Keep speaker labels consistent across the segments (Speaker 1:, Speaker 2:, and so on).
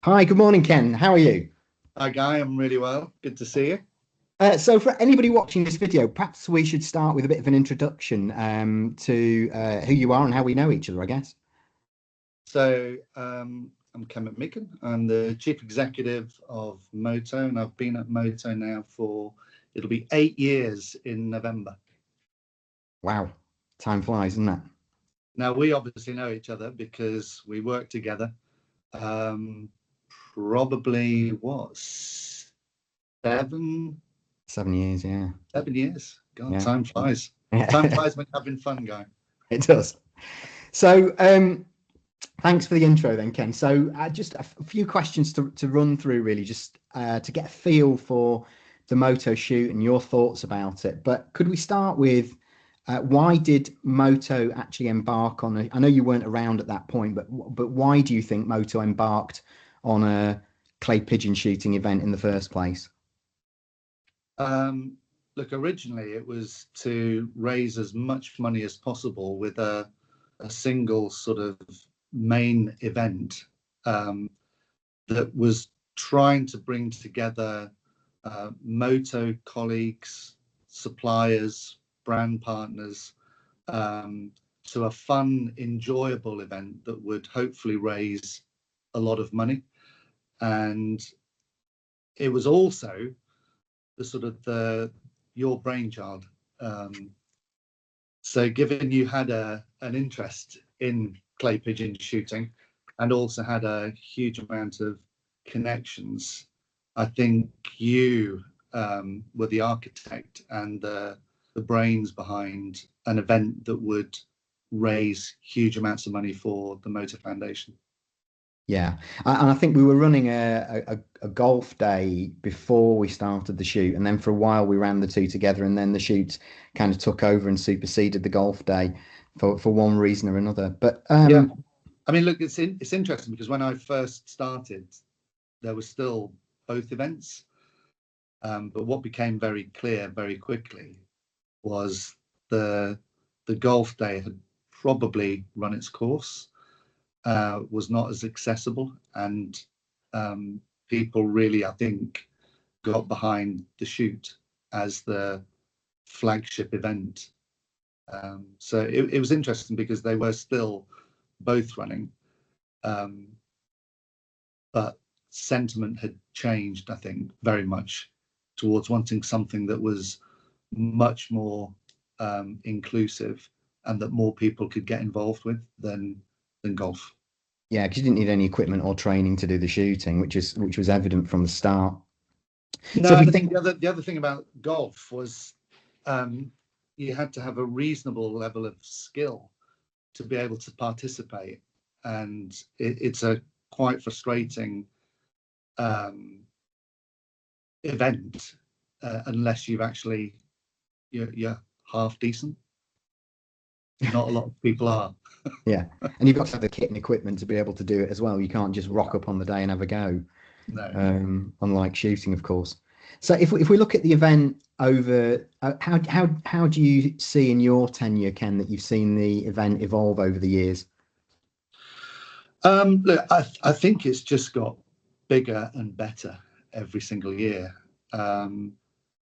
Speaker 1: Hi, good morning, Ken. How are you?
Speaker 2: Hi, Guy. I'm really well. Good to see you.
Speaker 1: So, for anybody watching this video, perhaps we should start with a bit of an introduction to who you are and how we know each other, I guess.
Speaker 2: I'm Ken McMeikan. I'm the chief executive of Moto, and I've been at Moto now for it'll be 8 years in November.
Speaker 1: Wow, time flies, isn't it?
Speaker 2: Now, we obviously know each other because we work together. Um, Probably what, seven,
Speaker 1: 7 years, yeah.
Speaker 2: 7 years? God,
Speaker 1: Yeah.
Speaker 2: time flies. Time
Speaker 1: Yeah,
Speaker 2: flies when you're having fun, Guy.
Speaker 1: it does. So, thanks for the intro then, Ken. So, just a few questions to run through, really, just to get a feel for the Moto shoot and your thoughts about it. But could we start with why did Moto actually embark on I know you weren't around at that point, but why do you think Moto embarked on a clay pigeon shooting event in the first place?
Speaker 2: Um, Look, originally it was to raise as much money as possible with a single sort of main event um, that was trying to bring together Moto colleagues, suppliers, brand partners um, to a fun, enjoyable event that would hopefully raise a lot of money. And it was also the sort of the your brainchild. Um, so, given you had an interest in clay pigeon shooting and also had a huge amount of connections, I think you were the architect and the brains behind an event that would raise huge amounts of money for the Motor Foundation.
Speaker 1: Yeah, and I think we were running a golf day before we started the shoot, and then for a while we ran the two together, and then the shoot kind of took over and superseded the golf day for one reason or another. But
Speaker 2: Yeah, I mean, look, it's interesting because when I first started, there were still both events. But what became very clear very quickly was the the golf day had probably run its course, was not as accessible, and people really, I think, got behind the shoot as the flagship event. So it was interesting because they were still both running, um, but sentiment had changed, I think, very much towards wanting something that was much more inclusive and that more people could get involved with than golf.
Speaker 1: yeah, because you didn't need any equipment or training to do the shooting, which was evident from the start. So if
Speaker 2: No,
Speaker 1: we
Speaker 2: and I think
Speaker 1: think,
Speaker 2: the other thing about golf was um, you had to have a reasonable level of skill to be able to participate, and it's a quite frustrating um, event unless you're half decent. Not a lot of people are.
Speaker 1: yeah, and you've got to have the kit and equipment to be able to do it as well. You can't just rock up on the day and have a go.
Speaker 2: No.
Speaker 1: Unlike shooting, of course. So if we look at the event over, how do you see in your tenure, Ken, that you've seen the event evolve over the years?
Speaker 2: Look, I think it's just got bigger and better every single year. Um,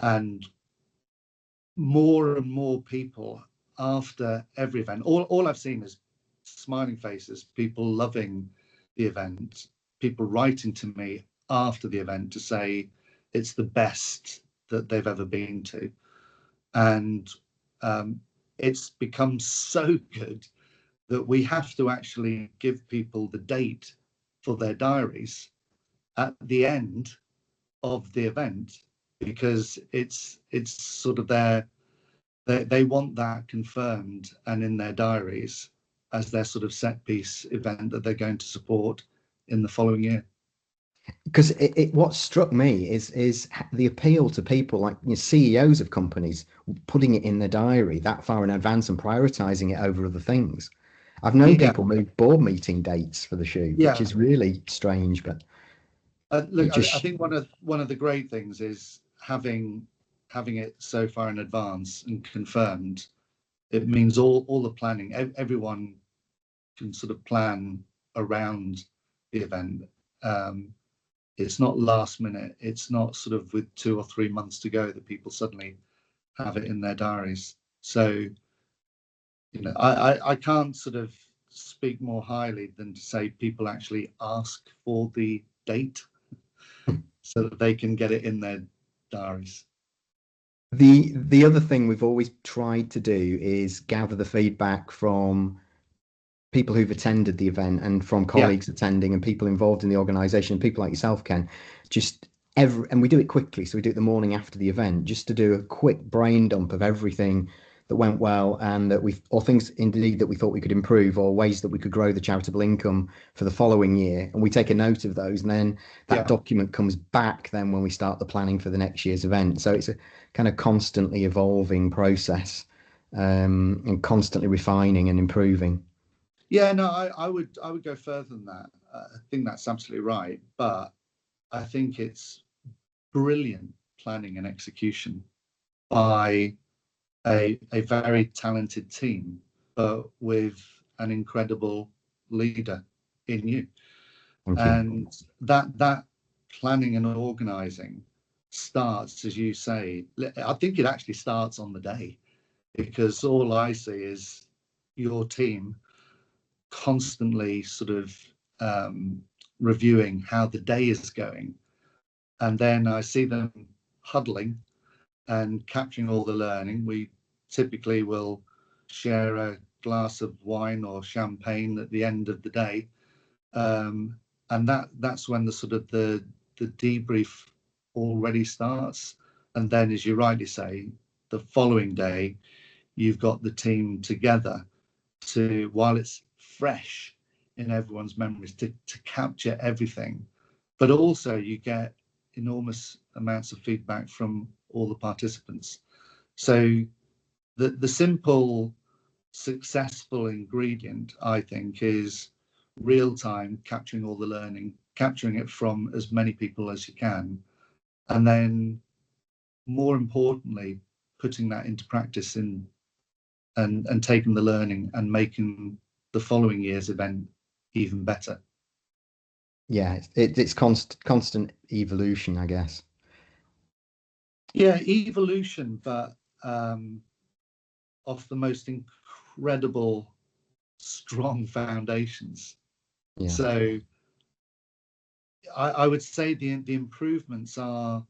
Speaker 2: and more and more people after every event. All I've seen is smiling faces, people loving the event, people writing to me after the event to say it's the best that they've ever been to. And um, it's become so good that we have to actually give people the date for their diaries at the end of the event because it's sort of they want that confirmed and in their diaries as their sort of set piece event that they're going to support in the following year.
Speaker 1: Because what struck me is the appeal to people like CEOs of companies putting it in their diary that far in advance and prioritizing it over other things. I've known
Speaker 2: Yeah,
Speaker 1: people move board meeting dates for the shoot, which
Speaker 2: yeah.
Speaker 1: is really strange, but
Speaker 2: Look,
Speaker 1: it
Speaker 2: I
Speaker 1: just
Speaker 2: think one of the great things is having it so far in advance and confirmed. It means all the planning, everyone can sort of plan around the event, It's not last minute. It's not sort of with 2 or 3 months to go that people suddenly have it in their diaries. So, I can't sort of speak more highly than to say people actually ask for the date so that they can get it in their diaries.
Speaker 1: The other thing we've always tried to do is gather the feedback from people who've attended the event and from
Speaker 2: Yeah,
Speaker 1: colleagues attending and people involved in the organization, people like yourself, Ken, just and we do it quickly. So we do it the morning after the event, just to do a quick brain dump of everything that went well and that or things indeed that we thought we could improve or ways that we could grow the charitable income for the following year. And we take a note of those. And then that
Speaker 2: yeah.
Speaker 1: document comes back then when we start the planning for the next year's event. So it's a kind of constantly evolving process, and constantly refining and improving.
Speaker 2: Yeah, no, I would go further than that. I think that's absolutely right, but I think it's brilliant planning and execution by a very talented team, but with an incredible leader in you.
Speaker 1: Thank you.
Speaker 2: And that planning and organizing starts, as you say. I think it actually starts on the day, because all I see is your team constantly sort of reviewing how the day is going. And then I see them huddling and capturing all the learning. We typically will share a glass of wine or champagne at the end of the day. And that's when the sort of the debrief already starts. And then, as you rightly say, the following day, you've got the team together to, while it's fresh in everyone's memories, to capture everything. But also you get enormous amounts of feedback from all the participants. So the simple successful ingredient, I think, is real time capturing all the learning, capturing it from as many people as you can, and then more importantly, putting that into practice and taking the learning and making the following year's event even better.
Speaker 1: Yeah, it's constant evolution, I guess.
Speaker 2: Yeah, evolution, but of the most incredible, strong foundations.
Speaker 1: Yeah,
Speaker 2: So I would say the improvements are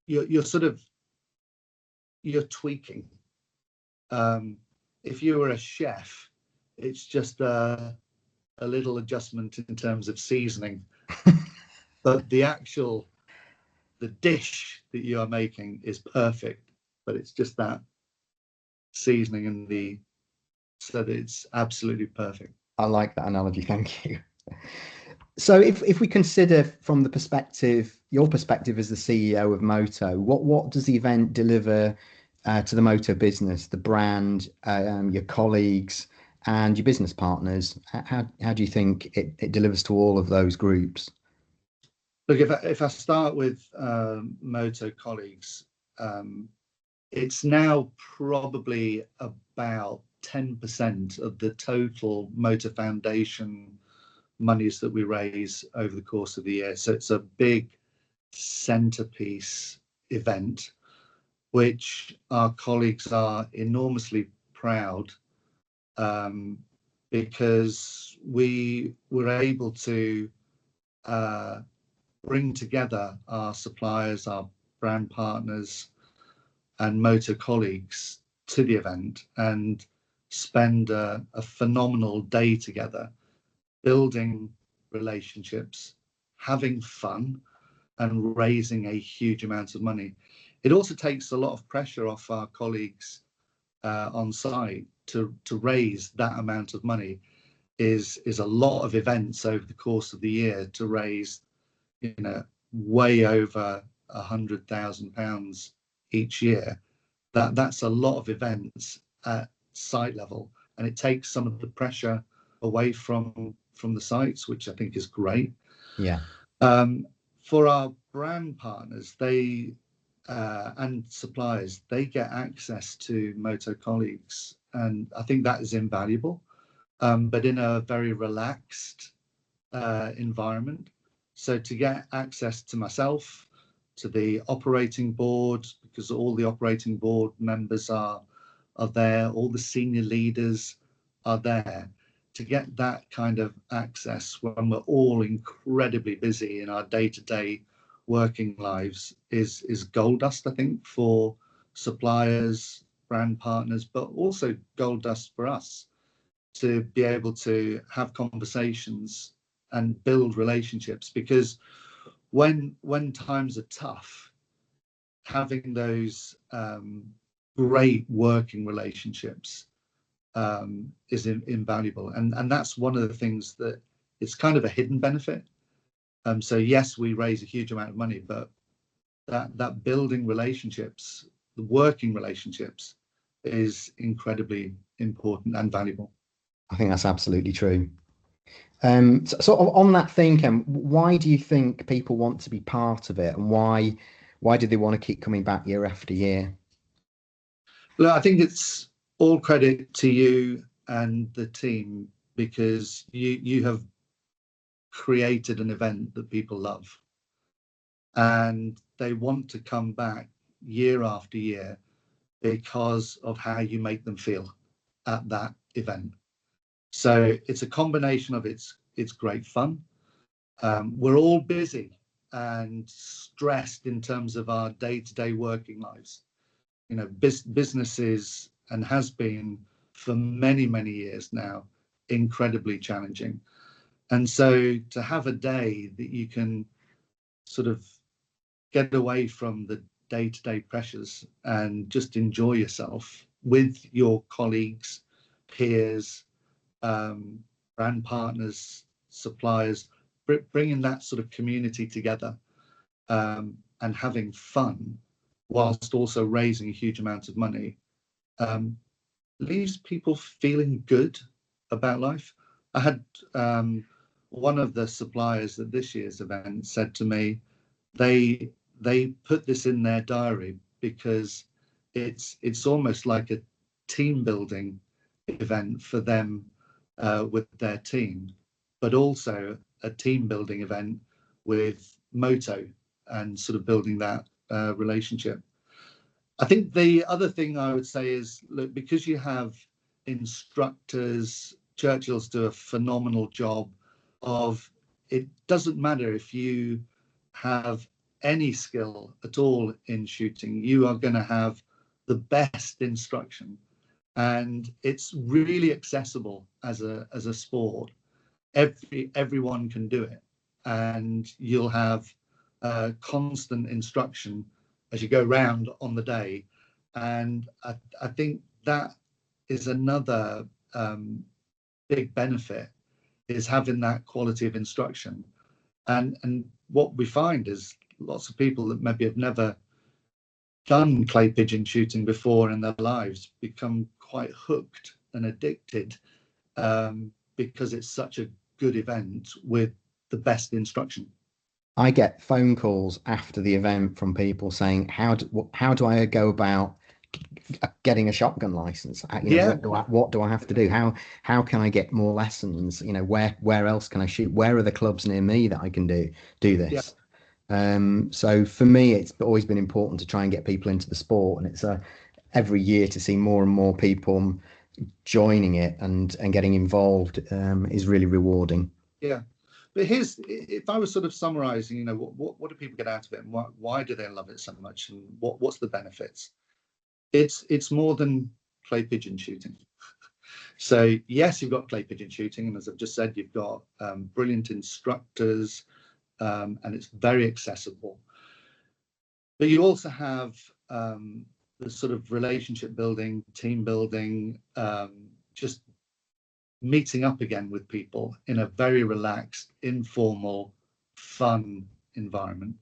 Speaker 2: you're sort of you're tweaking. If you were a chef, it's just a little adjustment in terms of seasoning, but the dish that you are making is perfect. But it's just that seasoning and so that it's absolutely perfect.
Speaker 1: I like that analogy. Thank you. So if we consider from the perspective, your perspective as the CEO of Moto, what does the event deliver to the Moto business, the brand, your colleagues, and your business partners? How do you think it delivers to all of those groups?
Speaker 2: Look, if I start with Moto colleagues, it's now probably about 10% of the total Motor Foundation monies that we raise over the course of the year. So it's a big centerpiece event, which our colleagues are enormously proud, because we were able to bring together our suppliers, our brand partners, and motor colleagues to the event and spend a phenomenal day together, building relationships, having fun, and raising a huge amount of money. It also takes a lot of pressure off our colleagues on site to raise that amount of money. Is a lot of events over the course of the year to raise, way over £100,000 each year. That's a lot of events at site level, and it takes some of the pressure away from the sites, which I think is great.
Speaker 1: Yeah,
Speaker 2: For our brand partners, they and suppliers, they get access to Moto colleagues, and I think that is invaluable. but in a very relaxed environment. So to get access to myself, to the operating board, because all the operating board members are there, all the senior leaders are there. To get that kind of access when we're all incredibly busy in our day-to-day working lives is gold dust, I think, for suppliers, brand partners, but also gold dust for us to be able to have conversations and build relationships. Because when times are tough, having those great working relationships is invaluable, and that's one of the things that it's kind of a hidden benefit. So yes, we raise a huge amount of money, but that building relationships, the working relationships, is incredibly important and valuable.
Speaker 1: I think that's absolutely true. So on that theme, Ken, why do you think people want to be part of it, and why do they want to keep coming back year after year?
Speaker 2: Look, I think it's all credit to you and the team, because you have created an event that people love, and they want to come back year after year because of how you make them feel at that event. So it's a combination of it's great fun. We're all busy and stressed in terms of our day-to-day working lives. You know, businesses, and has been for many years now, incredibly challenging. And so to have a day that you can sort of get away from the day-to-day pressures and just enjoy yourself with your colleagues, peers, brand partners, suppliers, bringing that sort of community together, and having fun whilst also raising a huge amount of money, leaves people feeling good about life. I had one of the suppliers at this year's event said to me, they put this in their diary because it's almost like a team building event for them with their team, but also a team building event with Moto, and sort of building that relationship. I think the other thing I would say is, look, because you have instructors, Churchill's do a phenomenal job of, it doesn't matter if you have any skill at all in shooting, you are going to have the best instruction, and it's really accessible as a sport. Everyone can do it, and you'll have constant instruction as you go round on the day. And I think that is another big benefit, is having that quality of instruction. And what we find is lots of people that maybe have never done clay pigeon shooting before in their lives become quite hooked and addicted, because it's such a good event with the best instruction.
Speaker 1: I get phone calls after the event from people saying, how do I go about getting a shotgun license?
Speaker 2: Yeah,
Speaker 1: What do I have to do? How can I get more lessons? Where else can I shoot? Where are the clubs near me that I can do
Speaker 2: yeah,
Speaker 1: this? So for me, it's always been important to try and get people into the sport, and it's every year to see more and more people joining it and getting involved is really rewarding.
Speaker 2: yeah. But here's, if I was sort of summarizing, what do people get out of it, and why do they love it so much, and what's the benefits? It's more than clay pigeon shooting. So yes, you've got clay pigeon shooting, and as I've just said, you've got brilliant instructors, and it's very accessible. But you also have the sort of relationship building, team building, just meeting up again with people in a very relaxed, informal, fun environment.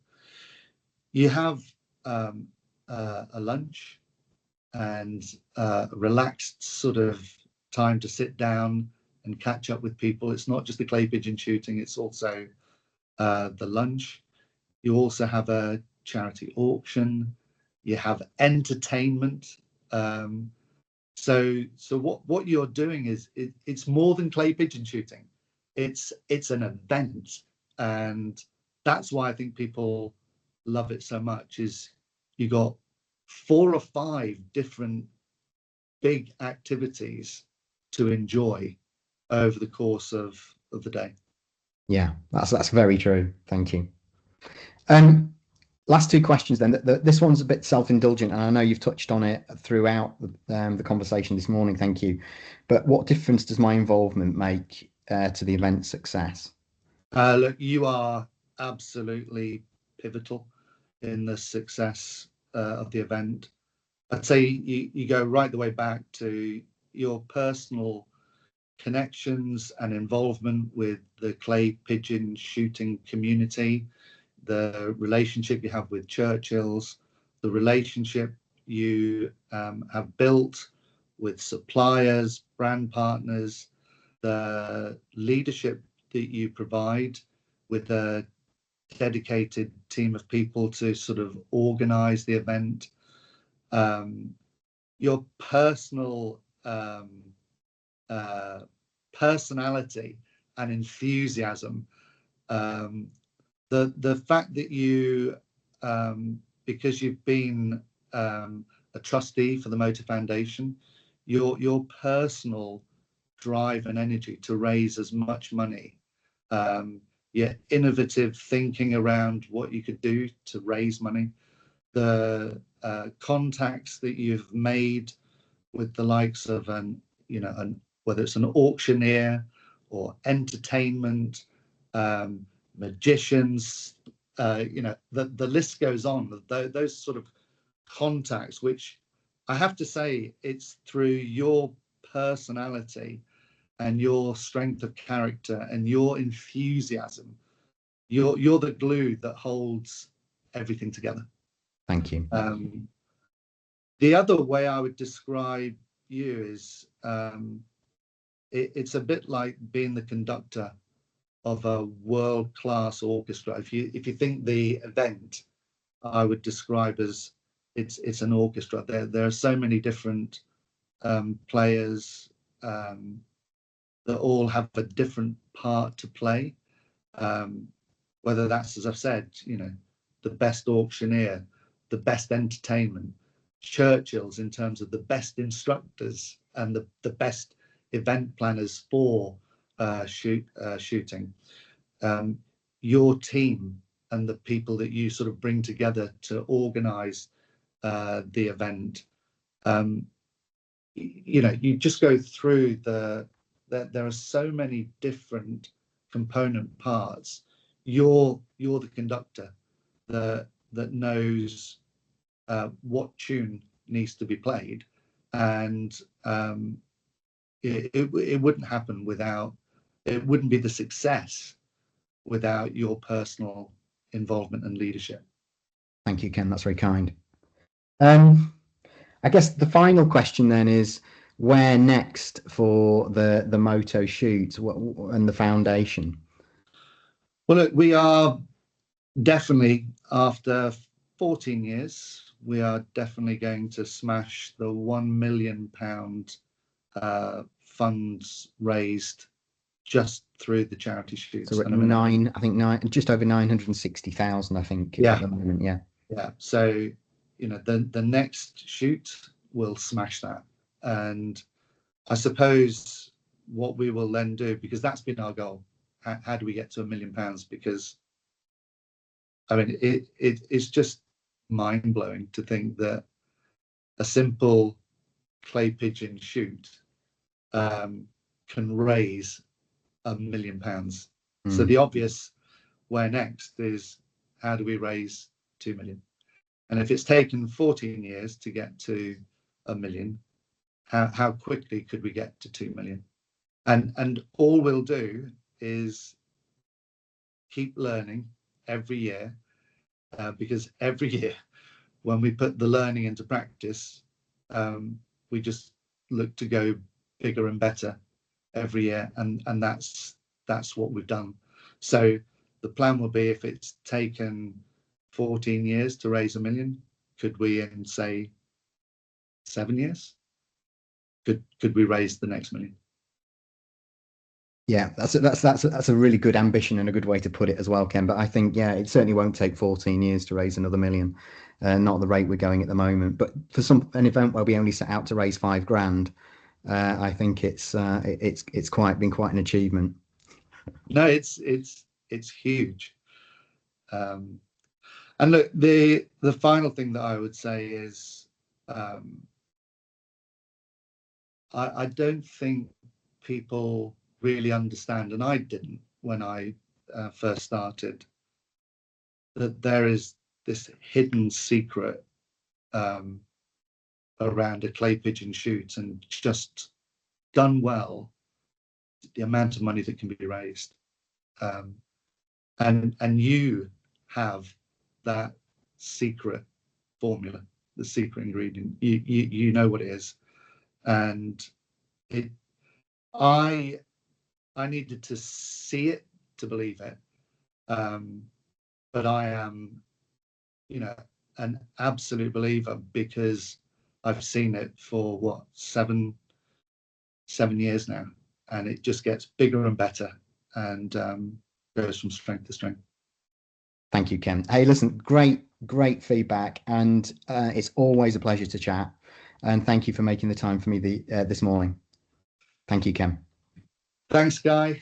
Speaker 2: You have a lunch and relaxed sort of time to sit down and catch up with people. It's not just the clay pigeon shooting, it's also the lunch. You also have a charity auction. You have entertainment So what you're doing is it's more than clay pigeon shooting. It's an event, and that's why I think people love it so much. Is you got 4 or 5 different big activities to enjoy over the course of the day.
Speaker 1: Yeah, that's very true. Thank you. Last 2 questions then. This one's a bit self-indulgent, and I know you've touched on it throughout the conversation this morning. Thank you. But what difference does my involvement make to the event's success?
Speaker 2: Look, you are absolutely pivotal in the success of the event. I'd say you go right the way back to your personal connections and involvement with the clay pigeon shooting community, the relationship you have with Churchill's, the relationship you have built with suppliers, brand partners, the leadership that you provide with a dedicated team of people to sort of organize the event, your personal personality and enthusiasm, the fact that you, because you've been a trustee for the Moto Foundation, your personal drive and energy to raise as much money, your innovative thinking around what you could do to raise money, the contacts that you've made with the likes of whether it's an auctioneer or entertainment, magicians, the list goes on. Those sort of contacts, which I have to say, it's through your personality and your strength of character and your enthusiasm. You're the glue that holds everything together.
Speaker 1: Thank you.
Speaker 2: The other way I would describe you is it's a bit like being the conductor of a world-class orchestra. If you think the event, I would describe as it's an orchestra. There are so many different players that all have a different part to play. Whether that's, as I've said, the best auctioneer, the best entertainment, Churchill's in terms of the best instructors and the best event planners for shooting, your team and the people that you sort of bring together to organize the event. You just go through there are so many different component parts. You're the conductor that knows what tune needs to be played, and it wouldn't happen without, it wouldn't be the success without your personal involvement and leadership.
Speaker 1: Thank you, Ken. That's very kind. I guess the final question then is, where next for the Moto shoot and the foundation?
Speaker 2: Well, look, we are definitely, after 14 years, we are definitely going to smash the £1 million funds raised just through the charity shoots.
Speaker 1: So at just over 960,000, I think,
Speaker 2: Yeah.
Speaker 1: at the moment. Yeah.
Speaker 2: Yeah. So, the next shoot will smash that. And I suppose what we will then do, because that's been our goal, how do we get to £1 million? Because I mean, it's just mind blowing to think that a simple clay pigeon shoot can raise £1 million. So the obvious where next is, how do we raise 2 million? And if it's taken 14 years to get to £1 million, how quickly could we get to 2 million? And all we'll do is keep learning every year, because every year when we put the learning into practice, we just look to go bigger and better every year, and that's what we've done. So the plan will be, if it's taken 14 years to raise £1 million, could we in, say, 7 years? could we raise the next million?
Speaker 1: Yeah, that's a really good ambition and a good way to put it as well, Ken. But I think, yeah, it certainly won't take 14 years to raise another million, not at the rate we're going at the moment. But for an event where we only set out to raise 5 grand, I think it's been quite an achievement.
Speaker 2: No, it's huge. And look, the final thing that I would say is, I don't think people really understand, and I didn't when I first started, that there is this hidden secret around a clay pigeon shoot, and just done well, the amount of money that can be raised. And you have that secret formula, the secret ingredient. You know what it is, and I needed to see it to believe it. But I am, an absolute believer, because I've seen it for what, 7 years now, and it just gets bigger and better, and goes from strength to strength.
Speaker 1: Thank you, Ken. Hey, listen, great feedback, and it's always a pleasure to chat. And thank you for making the time for me this morning. Thank you, Ken.
Speaker 2: Thanks, Guy.